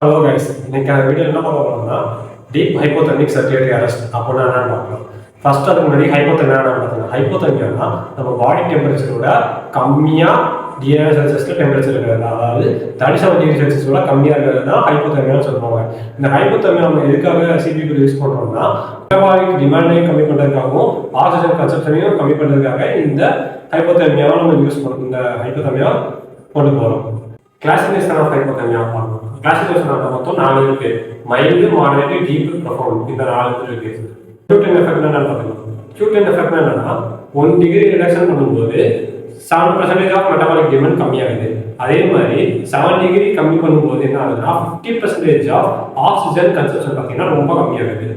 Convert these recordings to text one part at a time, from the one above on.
Hello guys, இன்னைக்கு அந்த video என்ன பார்க்க போறோம்னா டீப் ஹைப்போதெர்மிக் சர்க்குலேட்டரி அரெஸ்ட் அப்படின்னா என்னன்னு பார்க்கலாம். ஃபர்ஸ்ட் அதுக்கு முன்னாடி ஹைப்போதெர்மியா பார்த்தீங்கன்னா ஹைப்போதெர்மியானா நம்ம பாடி டெம்பரேச்சரோட கம்மியாக டிகிரி செல்சியஸ்ல டெம்பரேச்சர் இருக்கிறது, அதாவது 37 டிகிரி செல்சியஸோட கம்மியாக இருக்கிறது தான் ஹைப்போதெர்மியான்னு சொல்லுவாங்க. இந்த ஹைப்போதெர்மியா நம்ம எதுக்காக சிபிபி யூஸ் பண்ணுறோம்னா மெட்டபாலிக் டிமாண்டையும் கம்மி பண்ணுறதுக்காகவும் ஆக்சிஜன் கன்சப்ஷனையும் கம்மி பண்ணுறதுக்காக இந்த ஹைப்போதெர்மியாவை நம்ம யூஸ் பண்ணுறோம். இந்த ஹைப்போதெர்மியா கொண்டு போகிறோம். கிளாசிஃபிகேஷன் ஆஃப் ஹைப்போதெர்மியா பார்க்கணும். கிளாசிஃபிகேஷன் ஆஃப் மொத்தம் 4 இருக்கு. Mild, moderate, deep, profound. இந்த 4 இருக்கு. Q10 எஃபெக்ட் என்னன்னு பார்க்கலாம். Q10 எஃபெக்ட் என்னன்னா 1 டிகிரி ரிடக்ஷன் பண்ணும்போது 7% ஆஃப் மெட்டபாலிக் டிமாண்ட் கம்மியாகுது. அதே மாதிரி 7 டிகிரி கம்மி பண்ணும்போது என்ன ஆகுதுன்னா 50% ஆஃப் ஆக்சிஜன் கன்சப்ஷன் பார்த்தீங்கன்னா ரொம்ப கம்மியாகுது.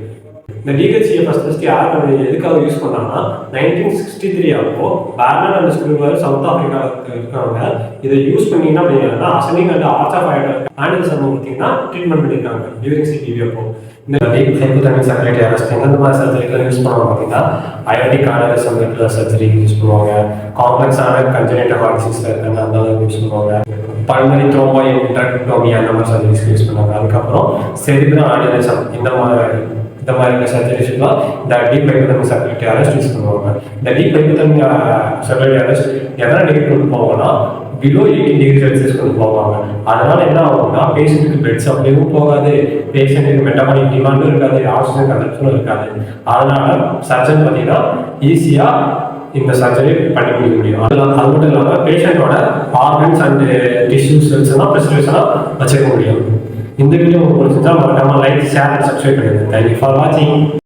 இந்த DHCA ஃபர்ஸ்ட் யார் எதுக்காக யூஸ் பண்ணாங்கன்னா 1963 அப்போ பார்னர் அண்ட் ஸ்க்ரூவர் சவுத் ஆப்பிரிக்காவில் இருக்காங்க. இதை யூஸ் பண்ணிங்கன்னா அப்படின்னா அசனிங் அண்ட் ஆர்ச் ஆஃப் ஆனிசம் பார்த்தீங்கன்னா ட்ரீட்மெண்ட் பண்ணியிருக்காங்க டியூரிங் சிபிவி. அப்போ இந்த டீப் ஹைப்போதெர்மிக் சர்க்குலேட்டரி அரெஸ்ட் எந்தெந்த மாதிரி சர்ஜரிக்கெலாம் யூஸ் பண்ணுவாங்க பார்த்தீங்கன்னா அயோடிக் ஆனரிசம் சர்ஜரி யூஸ் பண்ணுவாங்க, காம்ப்ளெக்ஸான கன்ஜெனிட்டல் ஹார்ட் டிசீஸ் இருக்காங்க அந்த யூஸ் பண்ணுவாங்க, பல்மனரி த்ரோம்போஎன்டெக்டோமி அந்த மாதிரி சர்ஜரிஸ் யூஸ் பண்ணுவாங்க. அதுக்கப்புறம் செரிப்ரல் ஆனிசம் இந்த மாதிரி சர்ஜரிஸ்லாம் இந்த டீப் ஹைப்போதெர்மிக் சர்க்குலேட்டரி அரெஸ்ட் யூஸ் பண்ணுவாங்க. இந்த டீப் ஹைப்போதெர்மிக் சர்க்குலேட்டரி அரெஸ்ட் எத்தனை டிகிரி கொண்டு போவாங்கன்னா பிலோ 18 டிகிரி செல்சியஸ் கொண்டு போவாங்க. அதனால என்ன ஆகும்னா பேஷண்ட்டுக்கு பிளட் சப்ளையும் போகாது, பேஷண்ட்டுக்கு மெட்டபாலிக் டிமாண்டும் இருக்காது, ஆக்சிஜன் கன்சப்ஷனும் இருக்காது. அதனால சர்ஜன் பார்த்தீங்கன்னா ஈஸியாக இந்த சர்ஜரி பண்ணி முடிக்க முடியும். அது மட்டும் இல்லாமல் பேஷண்ட்டோட ஆர்கன்ஸ் அண்ட் டிஷ்யூ செல்ஸ் எல்லாம் ப்ரிசர்வேஷனாக வச்சுக்க முடியும். இந்த வீடியோ உங்களுக்கு பிடிச்சிருந்தா மறக்காம லைக், ஷேர் அண்ட் சப்ஸ்கிரைப் பண்ணுங்க. தேங்க்யூ ஃபார் வாட்சிங்.